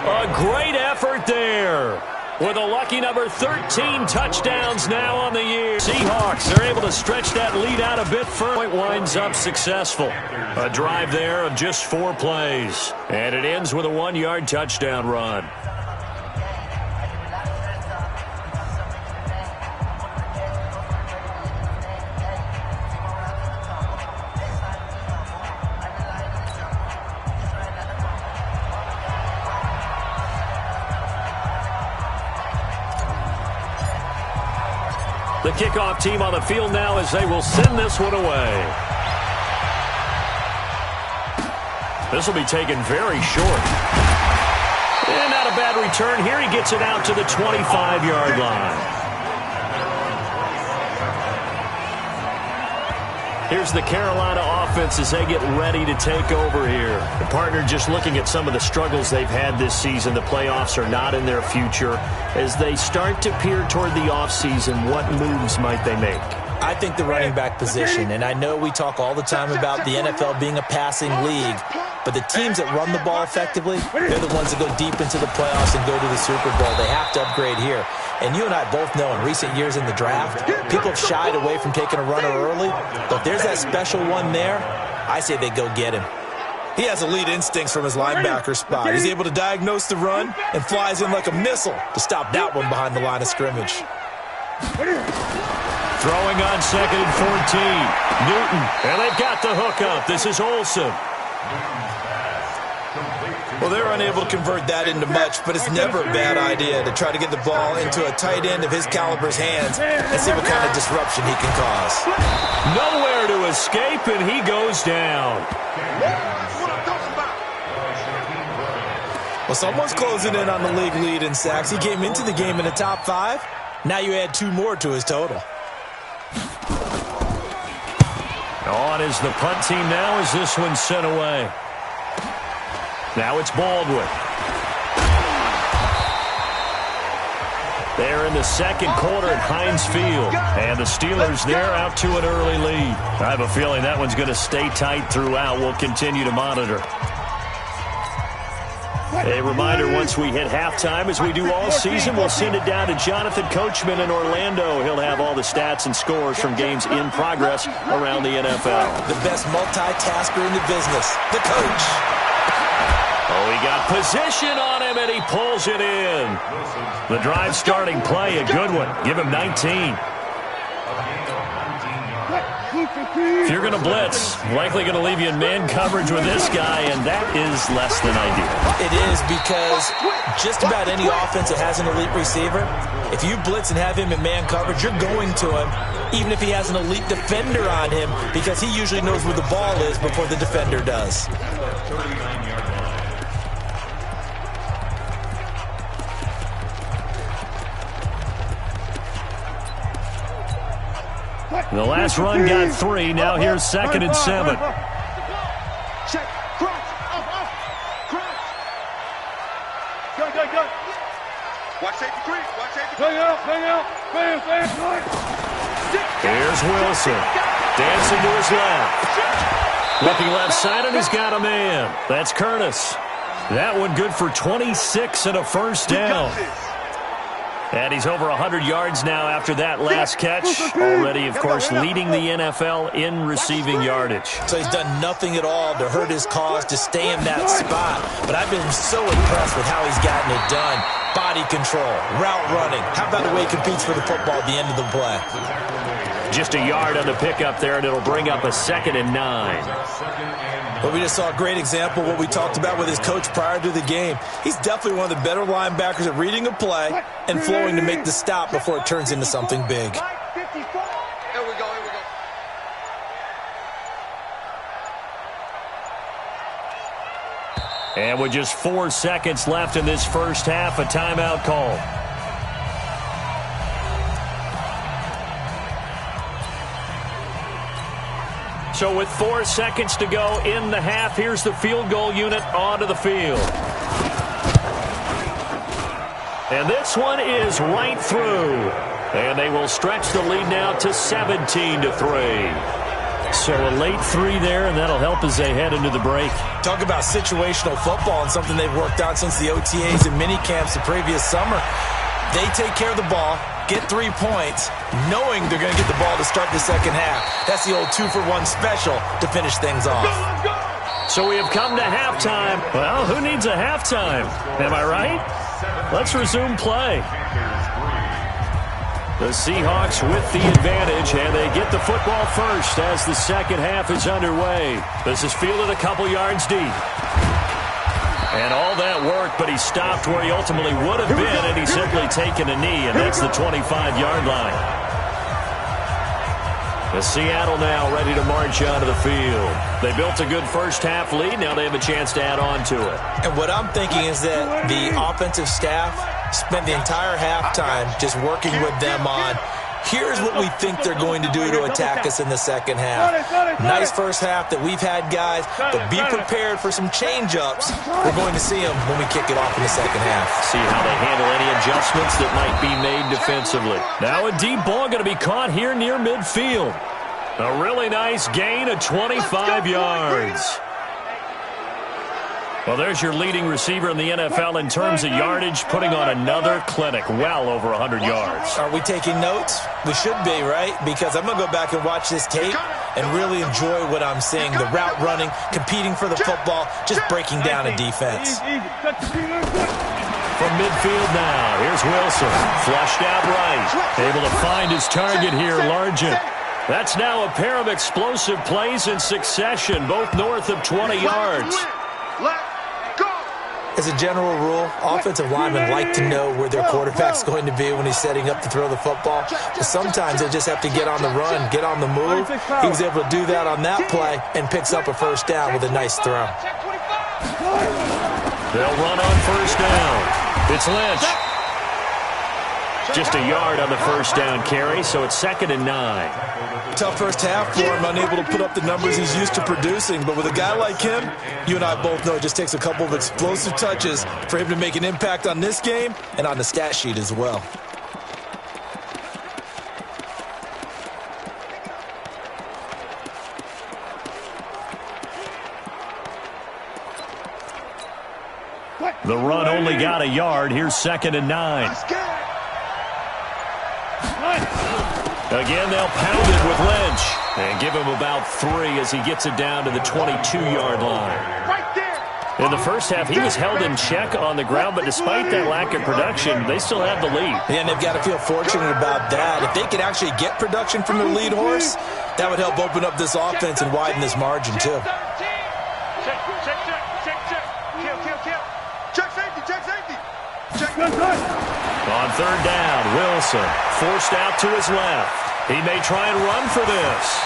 A great effort there. With a lucky number 13 touchdowns now on the year. Seahawks are able to stretch that lead out a bit further. Point winds up successful. A drive there of just 4 plays. And it ends with a 1-yard touchdown run. The kickoff team on the field now as they will send this one away. This will be taken very short. And not a bad return. Here he gets it out to the 25-yard line. Here's the Carolina offense as they get ready to take over here. The partner just looking at some of the struggles they've had this season. The playoffs are not in their future. As they start to peer toward the offseason, what moves might they make? I think the running back position, and I know we talk all the time about the NFL being a passing league, but the teams that run the ball effectively, they're the ones that go deep into the playoffs and go to the Super Bowl. They have to upgrade here. And you and I both know in recent years in the draft, people have shied away from taking a runner early, but if there's that special one there, I say they go get him. He has elite instincts from his linebacker spot. He's able to diagnose the run and flies in like a missile to stop that one behind the line of scrimmage. Throwing on 2nd and 14. Newton, and they've got the hook up. This is Olsen. Well, they're unable to convert that into much, but it's never a bad idea to try to get the ball into a tight end of his caliber's hands and see what kind of disruption he can cause. Nowhere to escape, and he goes down. Well, someone's closing in on the league lead in sacks. He came into the game in the top 5. Now you add 2 more to his total. On is the punt team now as this one's sent away. Now it's Baldwin. They're in the second quarter at Heinz Field. And the Steelers, they're out to an early lead. I have a feeling that one's going to stay tight throughout. We'll continue to monitor. A reminder, once we hit halftime, as we do all season, we'll send it down to Jonathan Coachman in Orlando. He'll have all the stats and scores from games in progress around the NFL. The best multitasker in the business, the coach. Oh, he got position on him, and he pulls it in. The drive starting play, a good one. Give him 19. If you're going to blitz, likely going to leave you in man coverage with this guy, and that is less than ideal. It is, because just about any offense that has an elite receiver, if you blitz and have him in man coverage, you're going to him, even if he has an elite defender on him, because he usually knows where the ball is before the defender does. The last run got 3. Now here's 2nd and 7. Check. Cross. Cross. Go. Watch safety creep. Hang out. Here's Wilson. Dancing to his left. Looking left side, and he's got a man. That's Curtis. That one good for 26 and a first down. And he's over 100 yards now after that last catch. Already, of course, leading the NFL in receiving yardage. So he's done nothing at all to hurt his cause, to stay in that spot. But I've been so impressed with how he's gotten it done. Body control, route running. How about the way he competes for the football at the end of the play? Just a yard on the pickup there, and it'll bring up a 2nd and 9. But we just saw a great example of what we talked about with his coach prior to the game. He's definitely one of the better linebackers at reading a play and flowing to make the stop before it turns into something big. Here we go. And with just 4 seconds left in this first half, a timeout call. So with 4 seconds to go in the half, here's the field goal unit onto the field. And this one is right through. And they will stretch the lead now to 17-3. So a late 3 there, and that'll help as they head into the break. Talk about situational football and something they've worked on since the OTAs and mini camps the previous summer. They take care of the ball, get 3 points, knowing they're going to get the ball to start the second half. That's the old 2-for-1 special to finish things off. So we have come to halftime. Well, who needs a halftime? Am I right? Let's resume play. The Seahawks with the advantage, and they get the football first as the second half is underway. This is fielded a couple yards deep. And all that work, but he stopped where he ultimately would have been, and he's simply taken a knee, and that's the 25-yard line. The Seattle now ready to march onto the field. They built a good first-half lead. Now they have a chance to add on to it. And what I'm thinking is that the offensive staff spent the entire halftime just working with them on, here's what we think they're going to do to attack us in the second half. Nice first half that we've had, guys, but be prepared for some change-ups. We're going to see them when we kick it off in the second half. See how they handle any adjustments that might be made defensively. Now a deep ball going to be caught here near midfield. A really nice gain of 25 yards. Well, there's your leading receiver in the NFL in terms of yardage, putting on another clinic, well over 100 yards. Are we taking notes? We should be, right? Because I'm going to go back and watch this tape and really enjoy what I'm seeing. The route running, competing for the football, just breaking down a defense. From midfield now, here's Wilson. Flushed out right. Able to find his target here, Largent. That's now a pair of explosive plays in succession, both north of 20 yards. As a general rule, offensive linemen like to know where their quarterback's going to be when he's setting up to throw the football. But sometimes they just have to get on the run, get on the move. He was able to do that on that play and picks up a first down with a nice throw. They'll run on first down. It's Lynch. Just a yard on the first down carry, so it's 2nd and 9. Tough first half for him, unable to put up the numbers he's used to producing. But with a guy like him, you and I both know it just takes a couple of explosive touches for him to make an impact on this game and on the stat sheet as well. The run only got a yard. Here's 2nd and 9. Again, they'll pound it with Lynch and give him about 3 as he gets it down to the 22-yard line. In the first half, he was held in check on the ground, but despite that lack of production, they still have the lead. Yeah, and they've got to feel fortunate about that. If they could actually get production from their lead horse, that would help open up this offense and widen this margin, too. On 3rd down, Wilson forced out to his left. He may try and run for this.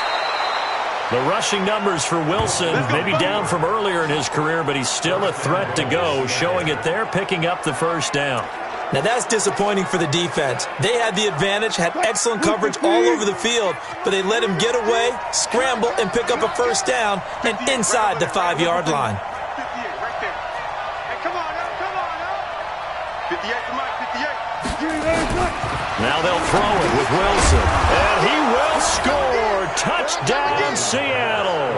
The rushing numbers for Wilson may be down from earlier in his career, but he's still a threat to go, showing it there, picking up the first down. Now that's disappointing for the defense. They had the advantage, had excellent coverage all over the field, but they let him get away, scramble, and pick up a first down and inside the 5-yard line. Now they'll throw it with Wilson, and he will score. Touchdown, Seattle.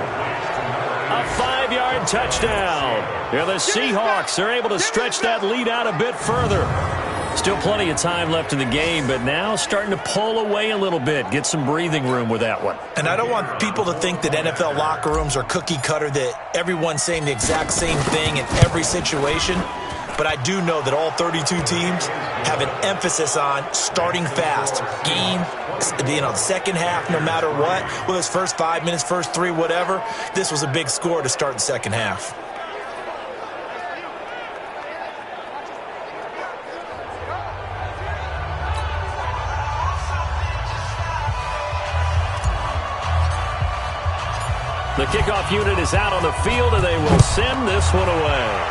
A 5-yard touchdown. Yeah, the Seahawks are able to stretch that lead out a bit further. Still plenty of time left in the game, but now starting to pull away a little bit, get some breathing room with that one. And I don't want people to think that NFL locker rooms are cookie cutter, that everyone's saying the exact same thing in every situation. But I do know that all 32 teams have an emphasis on starting fast. Game, the second half, no matter what. Whether it's first 5 minutes, first 3, whatever. This was a big score to start the second half. The kickoff unit is out on the field, and they will send this one away.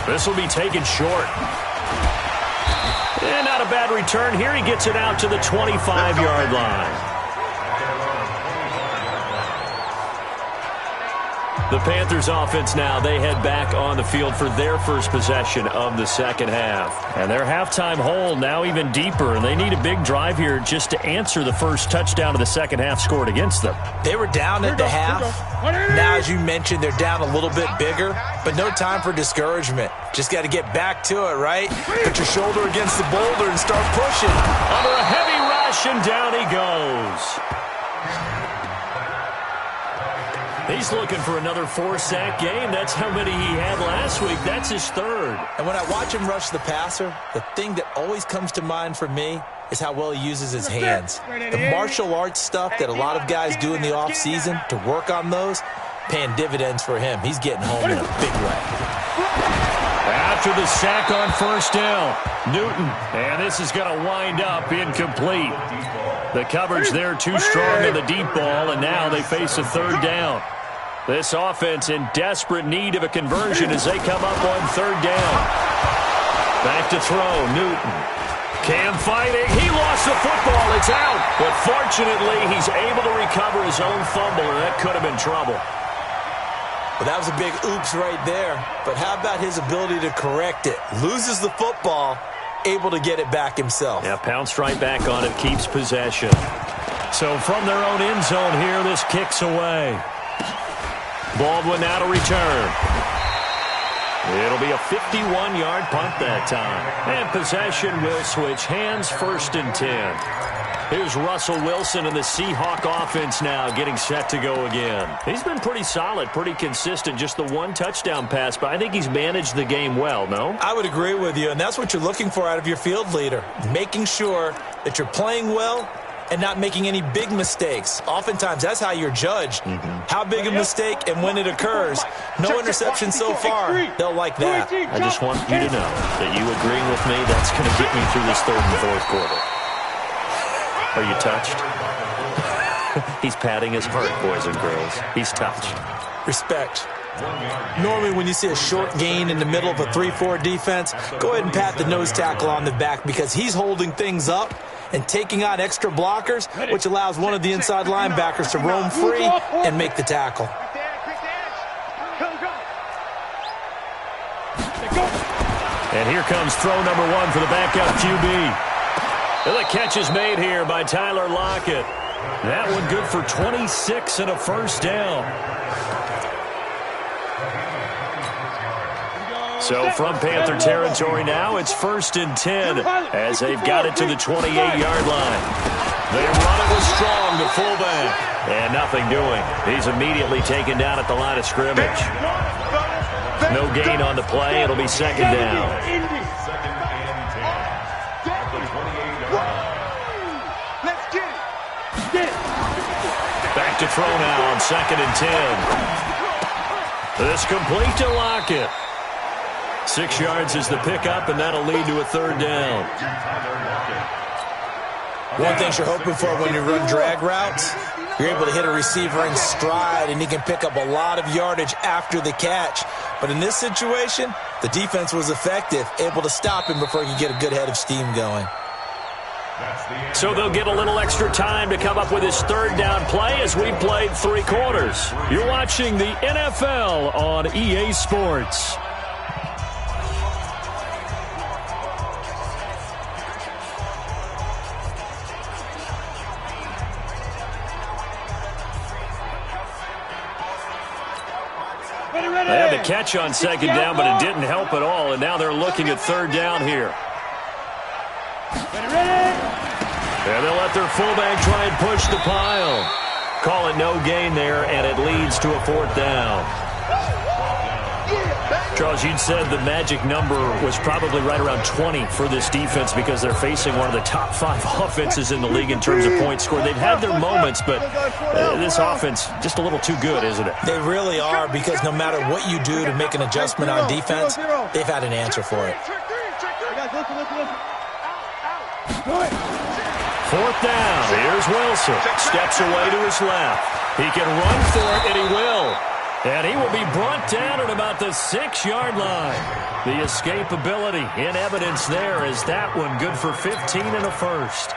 This will be taken short. And not a bad return here. He gets it out to the 25-yard line. The Panthers offense now, they head back on the field for their first possession of the second half. And their halftime hole now even deeper, and they need a big drive here just to answer the first touchdown of the second half scored against them. They were down at the half. Now, as you mentioned, they're down a little bit bigger, but no time for discouragement. Just got to get back to it, right? Put your shoulder against the boulder and start pushing. Under a heavy rush, and down he goes. He's looking for another 4-sack game. That's how many he had last week. That's his third. And when I watch him rush the passer, the thing that always comes to mind for me is how well he uses his hands. The martial arts stuff that a lot of guys do in the offseason to work on those, paying dividends for him. He's getting home in a big way. After the sack on first down, Newton. And this is going to wind up incomplete. The coverage there too strong on the deep ball, and now they face a third down. This offense in desperate need of a conversion as they come up on third down. Back to throw, Newton. Cam fighting. He lost the football. It's out. But fortunately, he's able to recover his own fumble, and that could have been trouble. Well, that was a big oops right there. But how about his ability to correct it? Loses the football, able to get it back himself. Yeah, pounced right back on it, keeps possession. So from their own end zone here, this kicks away. Baldwin now to return. It'll be a 51-yard punt that time. And possession will switch hands, 1st and 10. Here's Russell Wilson and the Seahawk offense now getting set to go again. He's been pretty solid, pretty consistent, just the one touchdown pass, but I think he's managed the game well, no? I would agree with you, and that's what you're looking for out of your field leader, making sure that you're playing well and not making any big mistakes. Oftentimes, that's how you're judged. How big a mistake and when it occurs. No interception so far. They'll like that. I just want you to know that you agreeing with me, that's going to get me through this third and fourth quarter. Are you touched? He's patting his heart, boys and girls. He's touched. Respect. Normally, when you see a short gain in the middle of a 3-4 defense, go ahead and pat the nose tackle on the back because he's holding things up and taking out extra blockers, which allows one of the inside linebackers to roam free and make the tackle. And here comes throw number 1 for the backup QB. And the catch is made here by Tyler Lockett. That one good for 26 and a first down. So from Panther territory now, it's 1st and 10 as they've got it to the 28-yard line. They run it with Strong, the fullback, and nothing doing. He's immediately taken down at the line of scrimmage. No gain on the play. It'll be 2nd down. Back to throw now on 2nd and 10. This complete to Lockett. 6 yards is the pickup, and that'll lead to a third down. One thing you're hoping for when you run drag routes, you're able to hit a receiver in stride, and he can pick up a lot of yardage after the catch. But in this situation, the defense was effective, able to stop him before he could get a good head of steam going. So they'll get a little extra time to come up with his third down play as we played 3 quarters. You're watching the NFL on EA Sports. They had the catch on 2nd down, but it didn't help at all, and now they're looking at 3rd down here. And they'll let their fullback try and push the pile. Call it no gain there, and it leads to a 4th down. Charles, you'd said the magic number was probably right around 20 for this defense because they're facing one of the top 5 offenses in the league in terms of points scored. They've had their moments, but this offense just a little too good, isn't it? They really are because no matter what you do to make an adjustment on defense, they've had an answer for it. 4th down. Here's Wilson. Steps away to his left. He can run for it, and he will. And he will be brought down at about the 6-yard line. The escapability in evidence there is that one good for 15 and a first.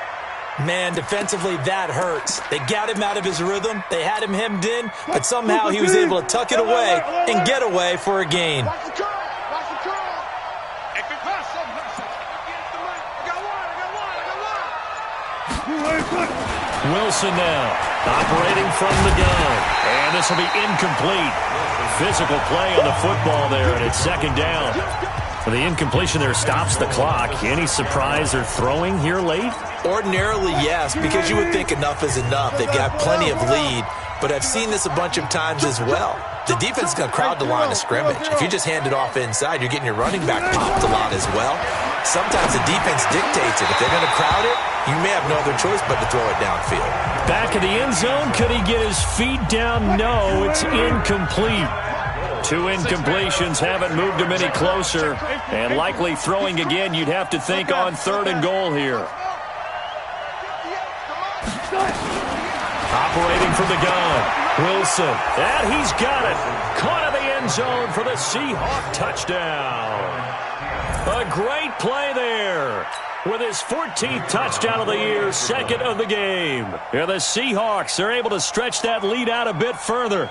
Man, defensively, that hurts. They got him out of his rhythm. They had him hemmed in, but somehow he was able to tuck it away and get away for a gain. Wilson now, operating from the gun. And this will be incomplete. Physical play on the football there, and it's second down. The incompletion there stops the clock. Any surprise they're throwing here late? Ordinarily, yes, because you would think enough is enough. They've got plenty of lead, but I've seen this a bunch of times as well. The defense is going to crowd the line of scrimmage. If you just hand it off inside, you're getting your running back popped a lot as well. Sometimes the defense dictates it. If they're going to crowd it, you may have no other choice but to throw it downfield. Back of the end zone, could he get his feet down? No, it's incomplete. 2 incompletions haven't moved him any closer, and likely throwing again, you'd have to think on 3rd and goal here. Operating from the gun, Wilson, and he's got it. Caught in the end zone for the Seahawk touchdown. A great play there. With his 14th touchdown of the year, 2nd of the game. And the Seahawks are able to stretch that lead out a bit further.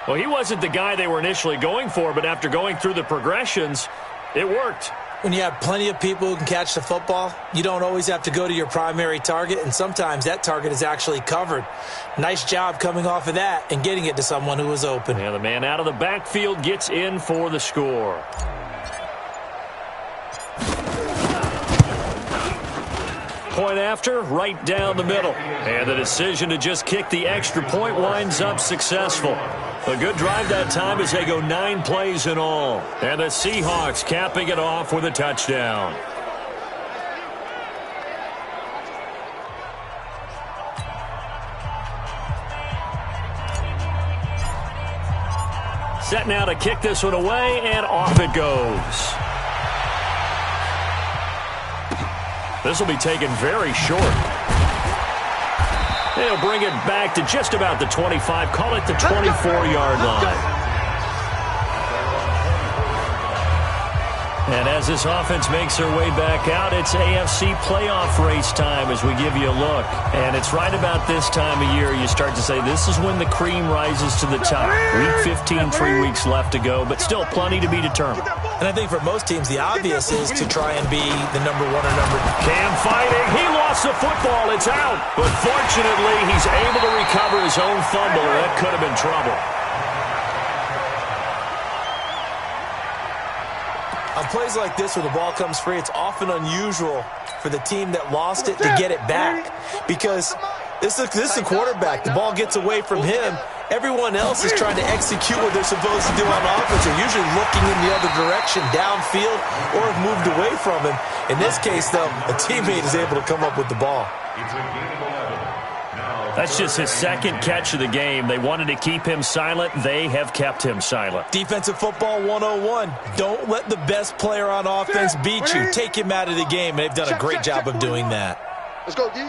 Well, he wasn't the guy they were initially going for, but after going through the progressions, it worked. When you have plenty of people who can catch the football, you don't always have to go to your primary target, and sometimes that target is actually covered. Nice job coming off of that and getting it to someone who was open. And the man out of the backfield gets in for the score. Point after, right down the middle. And the decision to just kick the extra point winds up successful. A good drive that time as they go 9 plays in all. And the Seahawks capping it off with a touchdown. Set now to kick this one away, and off it goes. This will be taken very short. They'll bring it back to just about the 25. Call it the 24-yard line. And as this offense makes their way back out, it's AFC playoff race time as we give you a look. And it's right about this time of year you start to say this is when the cream rises to the top. Week 15, 3 weeks left to go, but still plenty to be determined. And I think for most teams, the obvious is to try and be the number 1 or number 2. Cam fighting. He lost the football. It's out. But fortunately, he's able to recover his own fumble, or that could have been trouble. On plays like this where the ball comes free, it's often unusual for the team that lost it to get it back. Because this is a quarterback. The ball gets away from him. Everyone else is trying to execute what they're supposed to do on offense. They're usually looking in the other direction, downfield, or have moved away from him. In this case, though, a teammate is able to come up with the ball. That's just his 2nd catch of the game. They wanted to keep him silent. They have kept him silent. Defensive football 101. Don't let the best player on offense beat you. Take him out of the game. They've done a great job of doing that. Let's go, D.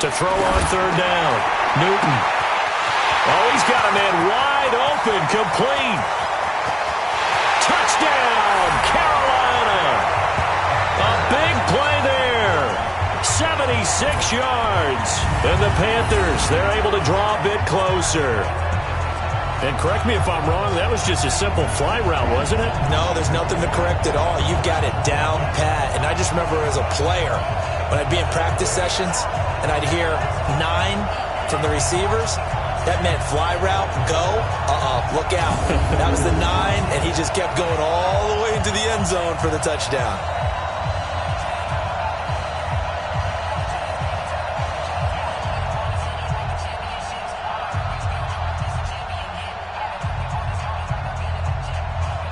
To throw on 3rd down. Newton. Oh, he's got a man wide open, complete. Touchdown, Carolina. A big play there. 76 yards. And the Panthers, they're able to draw a bit closer. And correct me if I'm wrong, that was just a simple fly route, wasn't it? No, there's nothing to correct at all. You've got it down pat. And I just remember as a player, when I'd be in practice sessions and I'd hear 9 from the receivers, that meant fly route, go, look out. That was the 9, and he just kept going all the way into the end zone for the touchdown.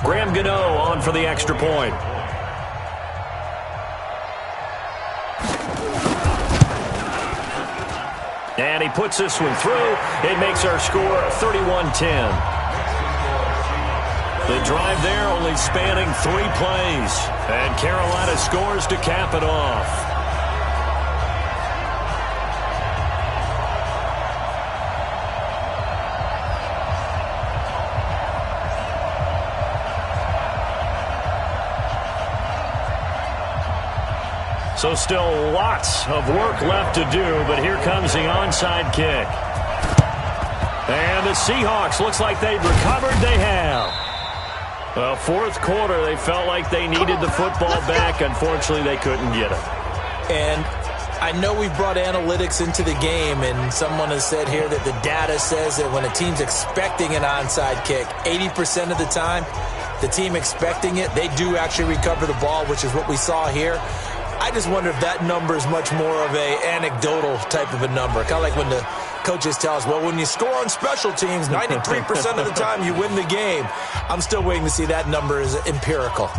Graham Gano on for the extra point. And he puts this one through. It makes our score 31-10. The drive there only spanning 3 plays. And Carolina scores to cap it off. So still lots of work left to do, but here comes the onside kick. And the Seahawks, looks like they've recovered. They have. Well, fourth quarter, they felt like they needed the football back. Unfortunately, they couldn't get it. And I know we've brought analytics into the game, and someone has said here that the data says that when a team's expecting an onside kick, 80% of the time, the team expecting it, they do actually recover the ball, which is what we saw here. I just wonder if that number is much more of a anecdotal type of a number. Kind of like when the coaches tell us, well, when you score on special teams, 93% of the time you win the game. I'm still waiting to see that number is empirical.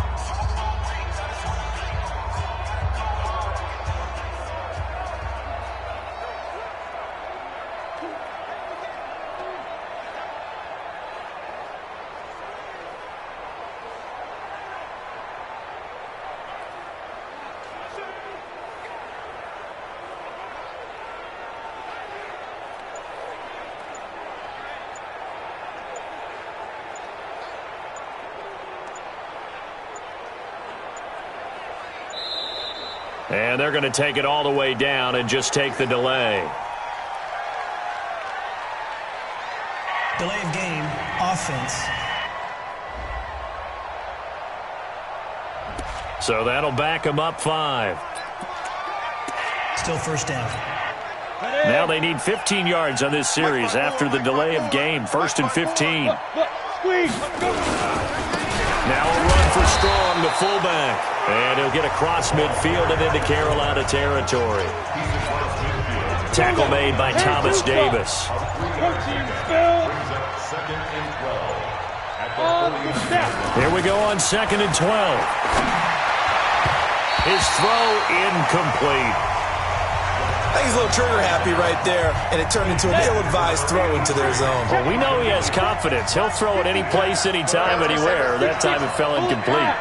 And they're going to take it all the way down and just take the delay. Delay of game, offense. So that'll back them up 5. Still first down. Now they need 15 yards on this series after the delay of game. 1st and 15. Now a run for Strong, the fullback. And he'll get across midfield and into Carolina territory. Tackle made by Thomas Davis. Here we go on 2nd and 12. His throw incomplete. I think he's a little trigger happy right there, and it turned into an ill-advised throw into their zone. Well, we know he has confidence. He'll throw it any place, anytime, anywhere. That time it fell incomplete.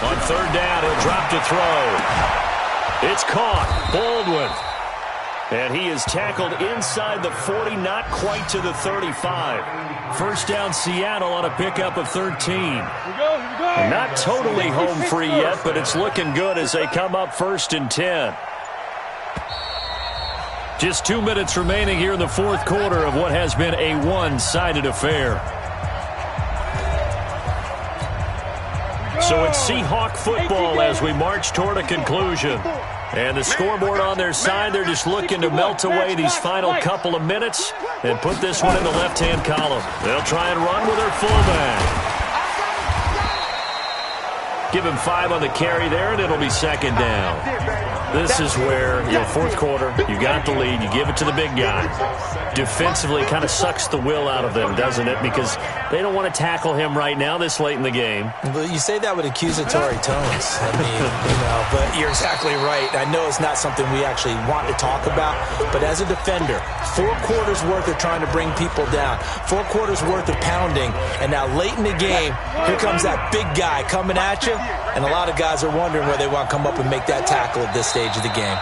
On 3rd down, he'll drop to throw. It's caught. Baldwin. And he is tackled inside the 40, not quite to the 35. First down, Seattle on a pickup of 13. Not totally home free yet, but it's looking good as they come up 1st and 10. Just 2 minutes remaining here in the fourth quarter of what has been a one-sided affair. So it's Seahawk football as we march toward a conclusion. And the scoreboard on their side, they're just looking to melt away these final couple of minutes and put this one in the left-hand column. They'll try and run with their fullback. Give him 5 on the carry there, and it'll be 2nd down. This is where, fourth quarter, you got the lead, you give it to the big guy. Defensively, kind of sucks the will out of them, doesn't it? Because they don't want to tackle him right now this late in the game. But you say that with accusatory tones. I mean, but you're exactly right. I know it's not something we actually want to talk about, but as a defender, 4 quarters worth of trying to bring people down, 4 quarters worth of pounding, and now late in the game, here comes that big guy coming at you, and a lot of guys are wondering where they want to come up and make that tackle at this stage of the game.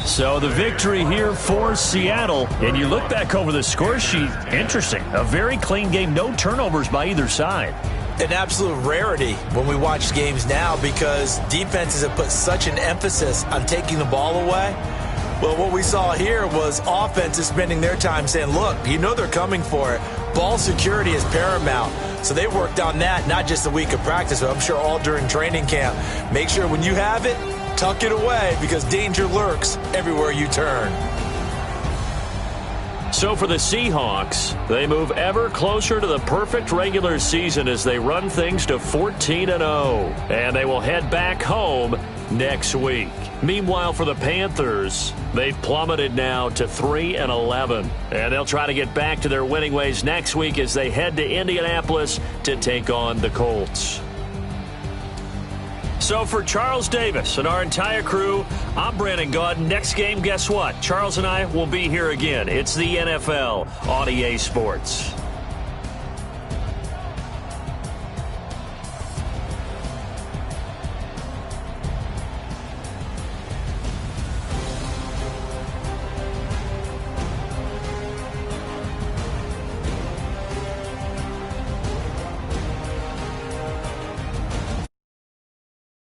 So the victory here for Seattle. And you look back over the score sheet, interesting. A very clean game, no turnovers by either side. An absolute rarity when we watch games now because defenses have put such an emphasis on taking the ball away. Well, what we saw here was offenses spending their time saying, look, they're coming for it. Ball security is paramount. So they worked on that, not just a week of practice, but I'm sure all during training camp. Make sure when you have it, tuck it away because danger lurks everywhere you turn. So for the Seahawks, they move ever closer to the perfect regular season as they run things to 14-0. And they will head back home next week. Meanwhile, for the Panthers, they've plummeted now to 3-11. And they'll try to get back to their winning ways next week as they head to Indianapolis to take on the Colts. So for Charles Davis and our entire crew, I'm Brandon Gaudin. Next game, guess what? Charles and I will be here again. It's the NFL on EA Sports.